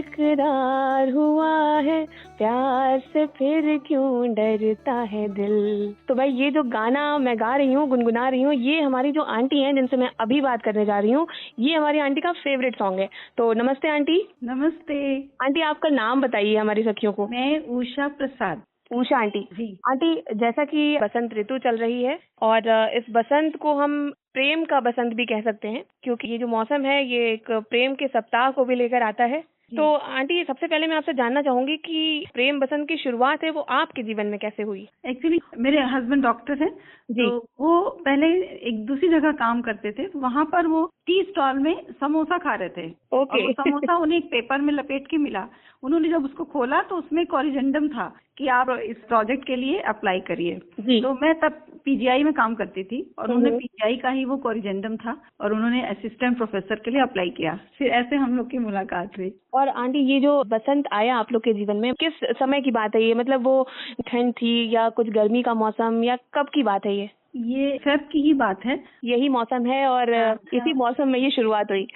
इकरार हुआ है, प्यार से फिर क्यों डरता है दिल। तो भाई ये जो गाना मैं गा रही हूँ, गुनगुना रही हूँ, ये हमारी जो आंटी हैं जिनसे मैं अभी बात करने जा रही हूँ, ये हमारी आंटी का फेवरेट सॉन्ग है। तो नमस्ते आंटी। नमस्ते। आंटी आपका नाम बताइए हमारी सखियों को। मैं उषा प्रसाद। उषा आंटी। जी। आंटी, जैसा कि बसंत ऋतु चल रही है और इस बसंत को हम प्रेम का बसंत भी कह सकते हैं, क्योंकि ये जो मौसम है ये एक प्रेम के सप्ताह को भी लेकर आता है। तो आंटी, सबसे पहले मैं आपसे जानना चाहूंगी कि प्रेम बसंत की शुरुआत है वो आपके जीवन में कैसे हुई? एक्चुअली मेरे हस्बैंड डॉक्टर हैं, जी। तो वो पहले एक दूसरी जगह काम करते थे, तो वहाँ पर वो टी स्टॉल में समोसा खा रहे थे। और वो ओके। समोसा उन्हें एक पेपर में लपेट के मिला। उन्होंने जब उसको खोला तो उसमें कॉरिजेंडम था कि आप इस प्रोजेक्ट के लिए अप्लाई करिए। जी। तो मैं तब पीजीआई में काम करती थी और उन्होंने पीजीआई का ही वो कॉरिजेंडम था और उन्होंने असिस्टेंट प्रोफेसर के लिए अप्लाई किया। फिर ऐसे हम लोग की मुलाकात हुई। और आंटी, ये जो बसंत आया आप लोग के जीवन में, किस समय की बात है ये? मतलब वो ठंड थी या कुछ गर्मी का मौसम, या कब की बात है ये फेब की ही बात है। यही मौसम है और हाँ, इसी मौसम में ये शुरुआत हुई।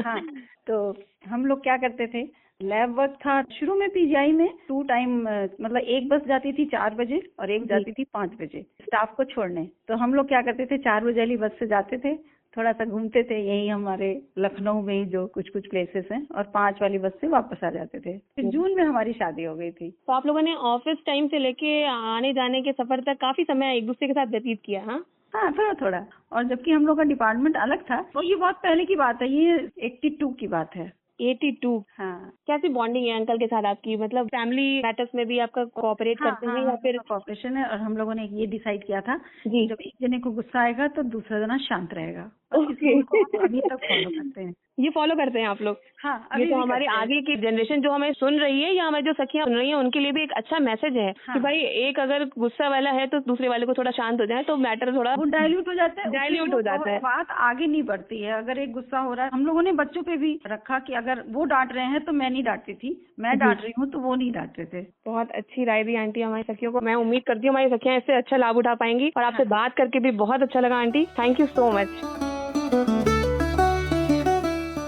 हाँ। तो हम लोग क्या करते थे, लैब वर्क था शुरू में पीजीआई में 2 टाइम, मतलब एक बस जाती थी 4 बजे और एक जाती थी 5 बजे स्टाफ को छोड़ने। तो हम लोग क्या करते थे, 4 बजे वाली बस से जाते थे, थोड़ा सा घूमते थे यही हमारे लखनऊ में ही जो कुछ कुछ प्लेसेस हैं, और 5 वाली बस से वापस आ जाते थे। फिर जून में हमारी शादी हो गई थी। तो आप लोगों ने ऑफिस टाइम से लेके आने जाने के सफर तक काफी समय एक दूसरे के साथ व्यतीत किया? हाँ, हाँ, थोड़ा थोड़ा। और जबकि हम लोग का डिपार्टमेंट अलग था, तो ये बहुत पहले की बात है, ये 82 की बात है। 82। हाँ, कैसी बॉन्डिंग है अंकल के साथ आपकी? मतलब फैमिली मैटर्स में भी आपका कोऑपरेट हाँ, करते हाँ, हैं हम या लोग फिर? का कॉपरेशन है और हम लोगों ने ये डिसाइड किया था कि जी। जब एक जने को गुस्सा आएगा तो दूसरा जना शांत रहेगा, और इस ओके। रूल को हम अभी तक फॉलो करते हैं। ये फॉलो करते हैं आप लोग? हाँ, ये अभी तो भी हमारे करते हैं। आगे की जनरेशन जो हमें सुन रही है या हमारी जो सखियां सुन रही हैं उनके लिए भी एक अच्छा मैसेज है कि हाँ, भाई एक अगर गुस्सा वाला है तो दूसरे वाले को थोड़ा शांत हो जाए तो मैटर थोड़ा वो डाइल्यूट हो जाता है, उससे डाइल्यूट वो हो जाता है। बात आगे नहीं बढ़ती है। अगर एक गुस्सा हो रहा है, हम लोगों ने बच्चों पे भी रखा कि अगर वो डांट रहे हैं तो मैं नहीं डांटती थी, मैं जी। डांट रही हूँ तो वो नहीं डांटते थे। बहुत अच्छी राय दी आंटी हमारी सखियों को। मैं उम्मीद करती हूँ हमारी सखियां इससे अच्छा लाभ उठा पाएंगी। और आपसे हाँ। बात करके भी बहुत अच्छा लगा aunty. Thank you so much.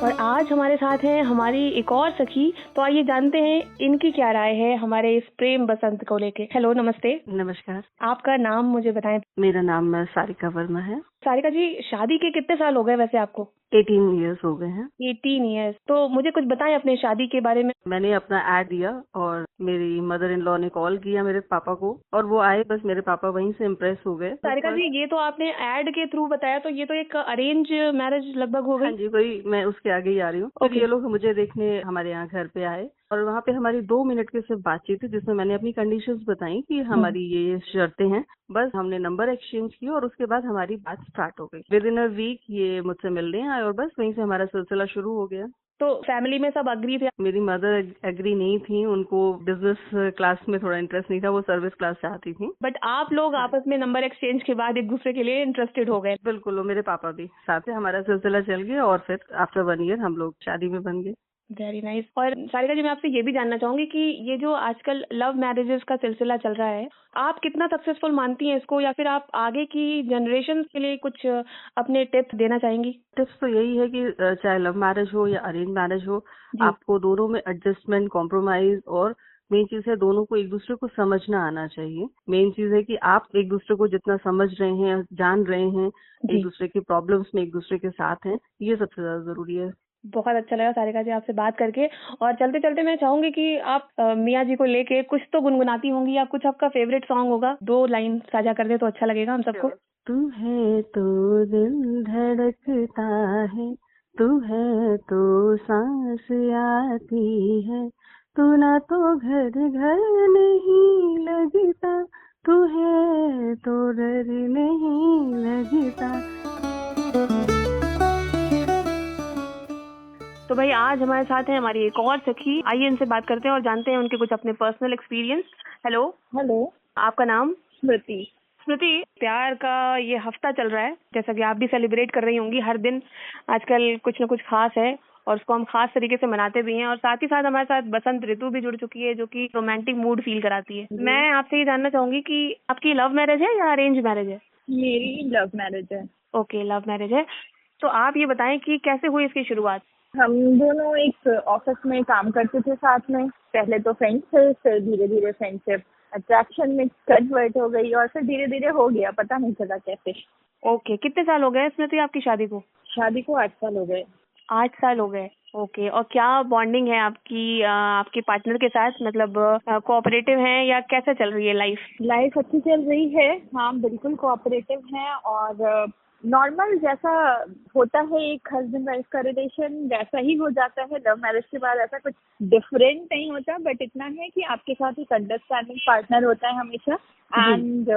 और आज हमारे साथ हैं हमारी एक और सखी। तो आइए जानते हैं इनकी क्या राय है हमारे इस प्रेम बसंत को लेके। हेलो, नमस्ते। नमस्कार। आपका नाम मुझे बताएं। मेरा नाम सारिका वर्मा है। सारिका जी, शादी के कितने साल हो गए वैसे आपको? 18 इयर्स हो गए हैं। 18 इयर्स। तो मुझे कुछ बताएं अपने शादी के बारे में। मैंने अपना ऐड दिया और मेरी मदर इन लॉ ने कॉल किया मेरे पापा को, और वो आए, बस मेरे पापा वहीं से इम्प्रेस हो गए। सारिका जी, ये तो आपने ऐड के थ्रू बताया, तो ये तो एक अरेंज मैरिज लगभग हो गई। हाँ जी, वही मैं उसके आगे ही आ रही हूँ। फिर ये लोग मुझे देखने हमारे यहाँ घर पे आए और वहाँ पे हमारी 2 मिनट की सिर्फ बातचीत थी, जिसमें मैंने अपनी कंडीशंस बताई कि हमारी ये शर्तें हैं। बस हमने नंबर एक्सचेंज किया और उसके बाद हमारी बात स्टार्ट हो गई। विद इन अ वीक ये मुझसे मिलने आए और बस वहीं से हमारा सिलसिला शुरू हो गया। तो फैमिली में सब अग्री थे? मेरी मदर एग्री नहीं थी, उनको बिजनेस क्लास में थोड़ा इंटरेस्ट नहीं था, वो सर्विस क्लास चाहती थी। बट आप लोग आपस में नंबर एक्सचेंज के बाद एक दूसरे के लिए इंटरेस्टेड हो गए? बिल्कुल, वो मेरे पापा भी साथ में, हमारा सिलसिला चल गया और फिर आफ्टर 1 ईयर हम लोग शादी में बन गए। Very nice. और सारिका जी, मैं आपसे ये भी जानना चाहूंगी कि ये जो आजकल लव मैरिजेस का सिलसिला चल रहा है, आप कितना सक्सेसफुल मानती हैं इसको, या फिर आप आगे की जनरेशन के लिए कुछ अपने टिप्स देना चाहेंगी? टिप्स तो यही है कि चाहे लव मैरिज हो या अरेंज मैरिज हो, आपको दोनों में एडजस्टमेंट, कॉम्प्रोमाइज और मेन चीज है दोनों को एक दूसरे को समझना आना चाहिए। मेन चीज है कि आप एक दूसरे को जितना समझ रहे हैं, जान रहे हैं, एक दूसरे की प्रॉब्लम्स में एक दूसरे के साथ हैं, ये सबसे ज्यादा जरूरी है। बहुत अच्छा लगा सारिका जी आपसे बात करके। और चलते चलते मैं चाहूंगी कि आप मियाँ जी को लेके कुछ तो गुनगुनाती होंगी, या कुछ आपका फेवरेट सॉन्ग होगा, 2 लाइन साझा कर दे तो अच्छा लगेगा हम सबको। तू है तो दिल धड़कता है, तू है तो सांस आती है, तू ना तो घर घर नहीं लगता, तू है तो डर नहीं लगता। तो भाई आज हमारे साथ है हमारी एक और सखी। आइए इनसे बात करते हैं और जानते हैं उनके कुछ अपने पर्सनल एक्सपीरियंस। हेलो। हेलो। आपका नाम? स्मृति। स्मृति, प्यार का ये हफ्ता चल रहा है, जैसा कि आप भी सेलिब्रेट कर रही होंगी। हर दिन आजकल कुछ न कुछ खास है और उसको हम खास तरीके से मनाते भी हैं। और साथ ही साथ हमारे साथ बसंत ऋतु भी जुड़ चुकी है, जो कि रोमांटिक मूड फील कराती है। मैं आपसे ये जानना चाहूंगी कि आपकी लव मैरिज है या अरेंज मैरिज है? मेरी लव मैरिज है। ओके, लव मैरिज है। तो आप ये बताएं कि कैसे हुई इसकी शुरुआत? हम दोनों एक ऑफिस में काम करते थे साथ में। पहले तो फ्रेंड्स थे, फिर धीरे धीरे फ्रेंडशिप अट्रैक्शन में कन्वर्ट हो गई और फिर धीरे धीरे हो गया, पता नहीं चला कैसे। ओके, कितने साल हो गए स्मृति आपकी शादी को? शादी को 8 साल हो गए। 8 साल हो गए। ओके, और क्या बॉन्डिंग है आपकी आपके पार्टनर के साथ? मतलब कोऑपरेटिव है या कैसे चल रही है लाइफ? लाइफ अच्छी चल रही है, हाँ बिल्कुल कोऑपरेटिव है। और नॉर्मल जैसा होता है एक हस्बैंड वाइफ का रिलेशन वैसा ही हो जाता है। लव मैरिज के बाद ऐसा कुछ डिफरेंट नहीं होता, बट इतना है कि आपके साथ एक अंडरस्टैंडिंग पार्टनर होता है हमेशा। एंड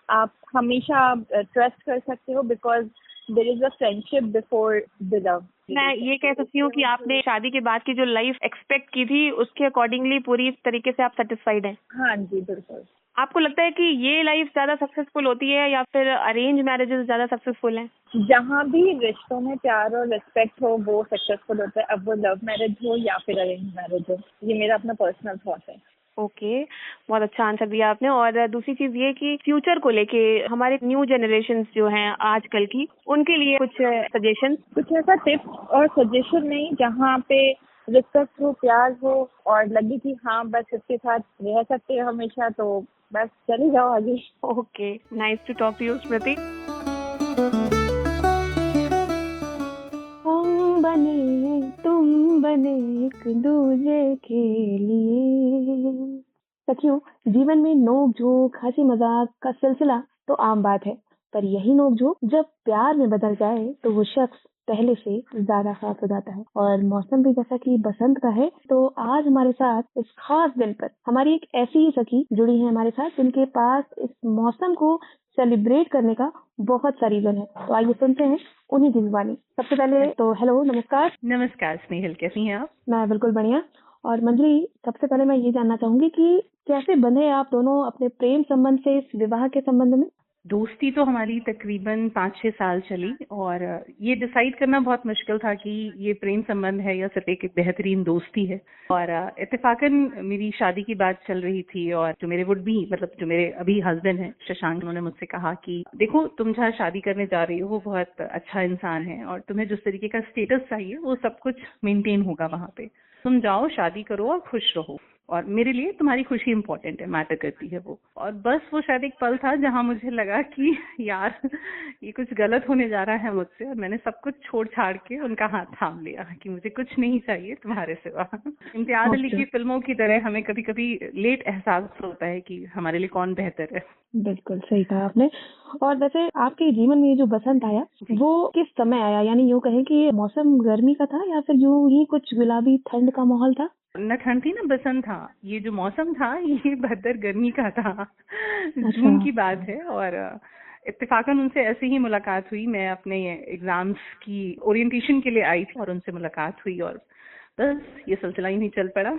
आप हमेशा ट्रस्ट कर सकते हो, because there is a friendship before the love. मैं ये कह सकती हूँ कि आपने शादी के बाद की जो लाइफ एक्सपेक्ट की थी उसके अकॉर्डिंगली पूरी तरीके से आप सेटिस्फाइड हैं? हाँ जी बिल्कुल। आपको लगता है कि ये लाइफ ज्यादा सक्सेसफुल होती है या फिर अरेंज मैरिजेस ज्यादा सक्सेसफुल हैं? जहाँ भी रिश्तों में प्यार और रिस्पेक्ट हो वो सक्सेसफुल होता है, अब वो लव मैरिज हो या फिर अरेंज मैरिज हो। ये मेरा अपना पर्सनल थॉट है। ओके, बहुत अच्छा आंसर दिया आपने। और दूसरी चीज ये कि फ्यूचर को लेके हमारे न्यू जनरेशंस जो हैं आजकल की, उनके लिए कुछ सजेशन? कुछ ऐसा टिप्स और सजेशन नहीं, जहाँ पे रिस्पेक्ट हो, प्यार हो और लगे कि हाँ बस इसके साथ रह सकते हैं हमेशा, तो बस चले जाओ आगे। Okay, nice to talk to you Smriti. हम बने तुम बने एक दूजे के लिए। सखियों, जीवन में नोक झोंक हंसी मजाक का सिलसिला तो आम बात है, पर यही नोक झोंक जब प्यार में बदल जाए तो वो शख्स पहले से ज्यादा खास हो जाता है। और मौसम भी जैसा कि बसंत का है, तो आज हमारे साथ इस खास दिन पर हमारी एक ऐसी ही सखी जुड़ी है हमारे साथ, जिनके पास इस मौसम को सेलिब्रेट करने का बहुत सा रीजन है। तो आइए सुनते हैं उन्हीं की जुबानी। सबसे पहले तो हेलो, नमस्कार। नमस्कार स्नेहल, कैसी हैं आप? मैं बिल्कुल बढ़िया। और मंजरी, सबसे पहले मैं ये जानना चाहूंगी कि कैसे बंधे आप दोनों अपने प्रेम संबंध से इस विवाह के संबंध में? दोस्ती तो हमारी तकरीबन 5-6 साल चली और ये डिसाइड करना बहुत मुश्किल था कि ये प्रेम संबंध है या सिर्फ एक बेहतरीन दोस्ती है। और इत्तेफाकन मेरी शादी की बात चल रही थी और जो मेरे वुड बी मतलब जो मेरे अभी हस्बैंड हैं शशांक, उन्होंने मुझसे कहा कि देखो तुम जहाँ शादी करने जा रही हो वो बहुत अच्छा इंसान है और तुम्हें जिस तरीके का स्टेटस चाहिए वो सब कुछ मेंटेन होगा वहाँ पे। तुम जाओ, शादी करो और खुश रहो, और मेरे लिए तुम्हारी खुशी इंपॉर्टेंट है, मैटर करती है वो। और बस वो शायद एक पल था जहां मुझे लगा कि यार ये कुछ गलत होने जा रहा है मुझसे, और मैंने सब कुछ छोड़ छाड़ के उनका हाथ थाम लिया कि मुझे कुछ नहीं चाहिए तुम्हारे सिवा। इम्तियाज अली की फिल्मों की तरह हमें कभी कभी लेट एहसास होता है कि हमारे लिए कौन बेहतर है। बिल्कुल सही कहा आपने। और वैसे आपके जीवन में ये जो बसंत आया वो किस समय आया? यानी यूँ कहें कि मौसम गर्मी का था या फिर यूँ ही कुछ गुलाबी ठंड का माहौल था? न ठंड थी न बसंत था। ये जो मौसम था ये भद्दर गर्मी का था। जून की बात है और इत्तेफाकन उनसे ऐसे ही मुलाकात हुई। मैं अपने एग्जाम्स की ओरिएंटेशन के लिए आई थी और उनसे मुलाकात हुई और बस ये सिलसिला ही नहीं चल पड़ा।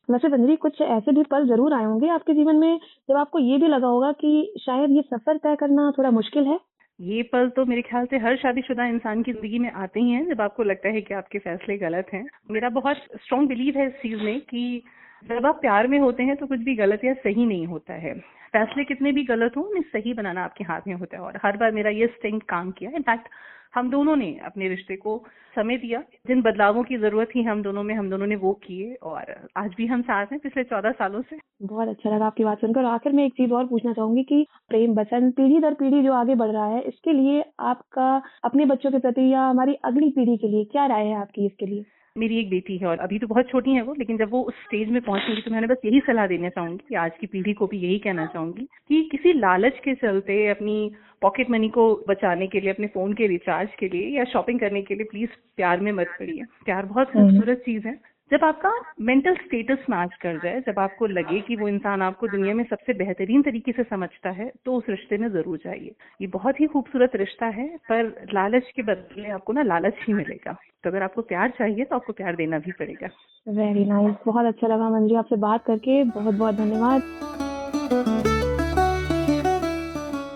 वैसे बंजरी, कुछ ऐसे भी पल जरूर आए होंगे आपके जीवन में जब आपको ये भी लगा होगा कि शायद ये सफर तय करना थोड़ा मुश्किल है? ये पल तो मेरे ख्याल से हर शादीशुदा इंसान की जिंदगी में आते ही हैं जब आपको लगता है कि आपके फैसले गलत हैं। मेरा बहुत स्ट्रॉन्ग बिलीव है इस चीज में कि जब आप प्यार में होते हैं तो कुछ भी गलत या सही नहीं होता है। फैसले कितने भी गलत हो, उन्हें सही बनाना आपके हाथ में होता है और हर बार मेरा ये इंस्टिंक्ट काम किया। इनफैक्ट हम दोनों ने अपने रिश्ते को समय दिया, जिन बदलावों की जरूरत थी हम दोनों ने वो किए और आज भी हम साथ हैं पिछले 14 सालों से। बहुत अच्छा लगा आपकी बात सुनकर। आखिर में एक चीज और पूछना चाहूंगी कि प्रेम बसंत पीढ़ी दर पीढ़ी जो आगे बढ़ रहा है, इसके लिए आपका अपने बच्चों के प्रति या हमारी अगली पीढ़ी के लिए क्या राय है आपकी इसके लिए? मेरी एक बेटी है और अभी तो बहुत छोटी है वो, लेकिन जब वो उस स्टेज में पहुंचेंगी तो मैंने बस यही सलाह देना चाहूंगी कि आज की पीढ़ी को भी यही कहना चाहूंगी कि किसी लालच के चलते अपनी पॉकेट मनी को बचाने के लिए, अपने फोन के रिचार्ज के लिए या शॉपिंग करने के लिए प्लीज प्यार में मत पड़िए। प्यार बहुत खूबसूरत चीज है। जब आपका मेंटल स्टेटस मैच कर जाए, जब आपको लगे कि वो इंसान आपको दुनिया में सबसे बेहतरीन तरीके से समझता है, तो उस रिश्ते में जरूर जाइए। ये बहुत ही खूबसूरत रिश्ता है, पर लालच के बदले आपको ना लालच ही मिलेगा। तो अगर आपको प्यार चाहिए तो आपको प्यार देना भी पड़ेगा। वेरी नाइस, बहुत अच्छा लगा मंजरी आपसे बात करके। बहुत बहुत धन्यवाद।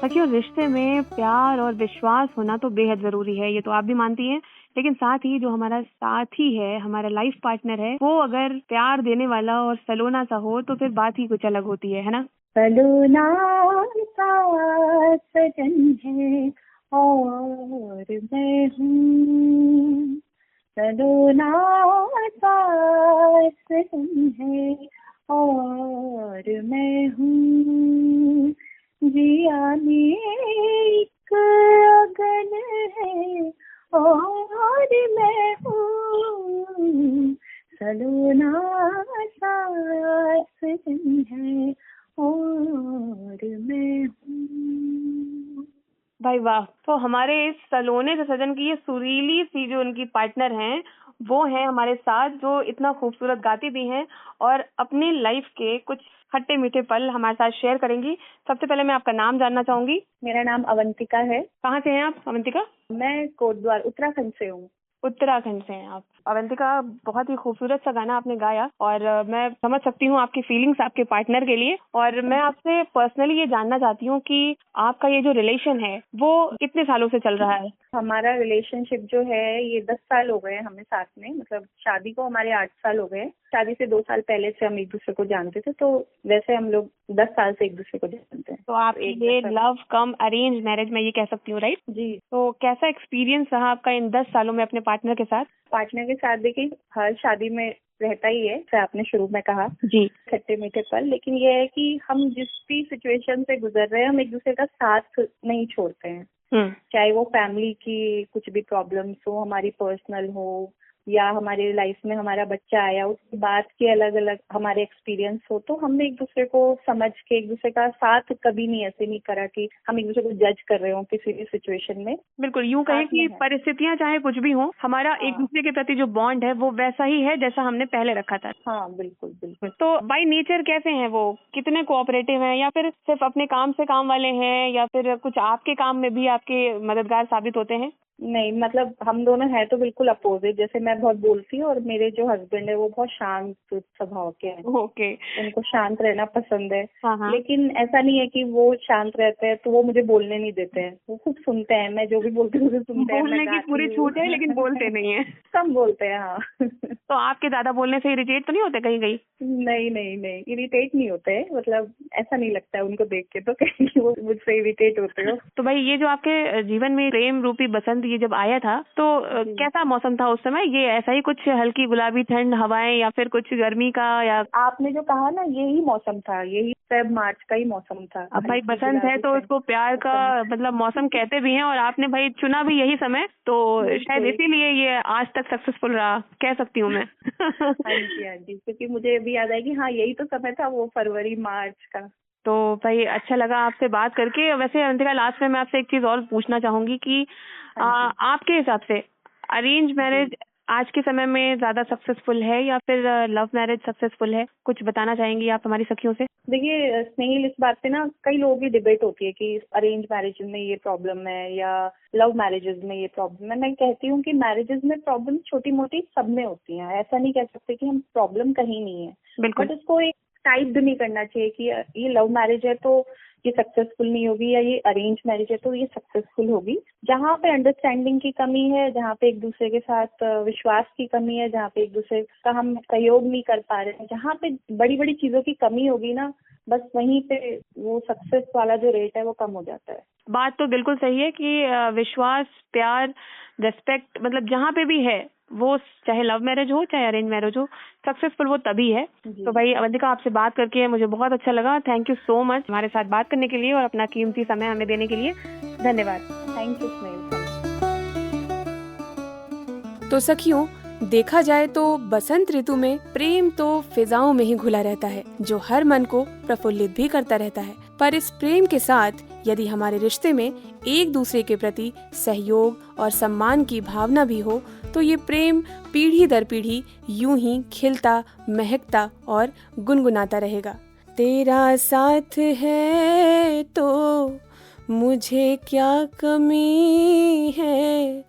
देखिए, रिश्ते में प्यार और विश्वास होना तो बेहद जरूरी है, ये तो आप भी मानती हैं। लेकिन साथ ही जो हमारा साथी है, हमारा लाइफ पार्टनर है, वो अगर प्यार देने वाला और सलोना सा हो तो फिर बात ही कुछ अलग होती है ना? सलोना सा सजन है और मैं हूँ, सलोना सास है और मैं हूँ, जिया एक अगन है और मैं हूँ, सलोना सास है और मैं हूँ। भाई वाह। तो हमारे इस सलोने से सजन की ये सुरीली सी जो उनकी पार्टनर हैं वो है हमारे साथ, जो इतना खूबसूरत गाती भी हैं और अपनी लाइफ के कुछ खट्टे मीठे पल हमारे साथ शेयर करेंगी। सबसे पहले मैं आपका नाम जानना चाहूंगी। मेरा नाम अवंतिका है। कहाँ से हैं आप अवंतिका? मैं कोटद्वार उत्तराखंड से हूँ। उत्तराखंड से हैं आप। अवंतिका, बहुत ही खूबसूरत सा गाना आपने गाया और मैं समझ सकती हूँ आपकी फीलिंग्स आपके पार्टनर के लिए। और मैं आपसे पर्सनली ये जानना चाहती हूँ कि आपका ये जो रिलेशन है वो कितने सालों से चल रहा है? हमारा रिलेशनशिप जो है ये 10 साल हो गए हैं हमें साथ में, मतलब शादी को हमारे 8 साल हो गए। शादी से 2 साल पहले से हम एक दूसरे को जानते थे, तो वैसे हम लोग 10 साल से एक दूसरे को जानते हैं। तो आप ये लव कम अरेंज मैरिज में ये कह सकती हूँ, राइट? जी। तो कैसा एक्सपीरियंस रहा आपका इन 10 सालों में अपने पार्टनर के साथ? पार्टनर के साथ देखिए हर शादी में रहता ही है, जैसे आपने शुरू में कहा जी। खट्टे मीठे पल, लेकिन ये है कि हम जिस भी सिचुएशन से गुजर रहे हैं हम एक दूसरे का साथ नहीं छोड़ते हैं। चाहे वो फैमिली की कुछ भी प्रॉब्लम्स हो, हमारी पर्सनल हो, या हमारे लाइफ में हमारा बच्चा आया उसके बाद के अलग अलग हमारे एक्सपीरियंस हो, तो हमने एक दूसरे को समझ के एक दूसरे का साथ कभी नहीं ऐसे नहीं करा कि हम एक दूसरे को जज कर रहे हो किसी भी सिचुएशन में। बिल्कुल, यूँ कहें कि परिस्थितियाँ चाहे कुछ भी हो, हमारा एक दूसरे के प्रति जो बॉन्ड है वो वैसा ही है जैसा हमने पहले रखा था। हाँ बिल्कुल बिल्कुल। तो बाय नेचर कैसे हैं वो? कितने कोऑपरेटिव हैं, या फिर सिर्फ अपने काम से काम वाले हैं, या फिर कुछ आपके काम में भी आपके मददगार साबित होते हैं? नहीं, मतलब हम दोनों हैं तो बिल्कुल अपोजिट। जैसे मैं बहुत बोलती हूँ और मेरे जो हस्बैंड है वो बहुत शांत स्वभाव के हैं। ओके। उनको शांत रहना पसंद है। हाँ। लेकिन ऐसा नहीं है कि वो शांत रहते हैं तो वो मुझे बोलने नहीं देते हैं, वो खूब सुनते हैं, मैं जो भी बोलती हूँ सुनते हैं। बोलने की पूरी छूट है लेकिन बोलते नहीं है। कम बोलते हैं, हाँ। तो आपके ज्यादा बोलने से इरिटेट तो नहीं होते कहीं कहीं? नहीं नहीं नहीं, इरिटेट नहीं होते, मतलब ऐसा नहीं लगता है उनको देख के तो कहीं वो मुझसे इरिटेट होते हो। तो भाई ये जो आपके जीवन में प्रेम रूपी बसंत ये जब आया था तो कैसा मौसम था उस समय? ये ऐसा ही कुछ हल्की गुलाबी ठंड हवाएं, या फिर कुछ गर्मी का, या आपने जो कहा ना यही मौसम था, यही फेब मार्च का ही मौसम था। अब भाई बसंत है तो उसको प्यार का मतलब मौसम कहते भी हैं, और आपने भाई चुना भी यही समय, तो शायद इसीलिए ये आज तक सक्सेसफुल रहा, कह सकती हूँ मैं। हाँ जी, क्योंकि मुझे अभी याद है कि हाँ यही तो समय था, वो फरवरी मार्च का। तो भाई अच्छा लगा आपसे बात करके। वैसे अवंतिका, लास्ट में मैं आपसे एक चीज और पूछना चाहूंगी कि आपके हिसाब से अरेंज मैरिज आज के समय में ज्यादा सक्सेसफुल है या फिर लव मैरिज सक्सेसफुल है? कुछ बताना चाहेंगी आप हमारी सखियों से? देखिए स्नेहिल, इस बात पे ना कई लोगों की डिबेट होती है कि अरेंज मैरिज में ये प्रॉब्लम है या लव मैरिजेज में ये प्रॉब्लम है। मैं कहती हूँ कि मैरिजेज में प्रॉब्लम छोटी मोटी सब में होती है, ऐसा नहीं कह सकते कि हम प्रॉब्लम कहीं नहीं है। बट उसको एक टाइप नहीं करना चाहिए कि ये लव मैरिज है तो ये सक्सेसफुल नहीं होगी, या ये अरेंज मैरिज है तो ये सक्सेसफुल होगी। जहाँ पे अंडरस्टैंडिंग की कमी है, जहाँ पे एक दूसरे के साथ विश्वास की कमी है, जहाँ पे एक दूसरे का हम सहयोग नहीं कर पा रहे हैं, जहाँ पे बड़ी बड़ी चीजों की कमी होगी ना, बस वहीं पे वो सक्सेस वाला जो रेट है वो कम हो जाता है। बात तो बिल्कुल सही है कि विश्वास, प्यार, रेस्पेक्ट, मतलब जहाँ पे भी है वो, चाहे लव मैरिज हो चाहे अरेंज मैरिज हो, सक्सेसफुल वो तभी है। तो भाई अवंतिका, आपसे बात करके मुझे बहुत अच्छा लगा। थैंक यू सो मच हमारे साथ बात करने के लिए और अपना कीमती समय हमें देने के लिए। धन्यवाद। थैंक यू स्नेहिल। तो सखियों, देखा जाए तो बसंत ऋतु में प्रेम तो फिजाओं में ही घुला रहता है, जो हर मन को प्रफुल्लित भी करता रहता है। पर इस प्रेम के साथ यदि हमारे रिश्ते में एक दूसरे के प्रति सहयोग और सम्मान की भावना भी हो, तो ये प्रेम पीढ़ी दर पीढ़ी यूं ही खिलता, महकता और गुनगुनाता रहेगा। तेरा साथ है तो मुझे क्या कमी है,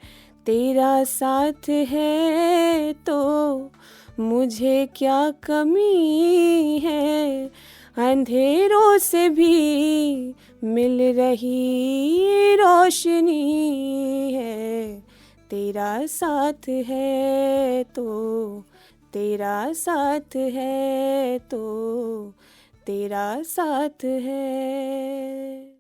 तेरा साथ है तो मुझे क्या कमी है, अंधेरों से भी मिल रही रोशनी है, तेरा साथ है तो, तेरा साथ है तो, तेरा साथ है।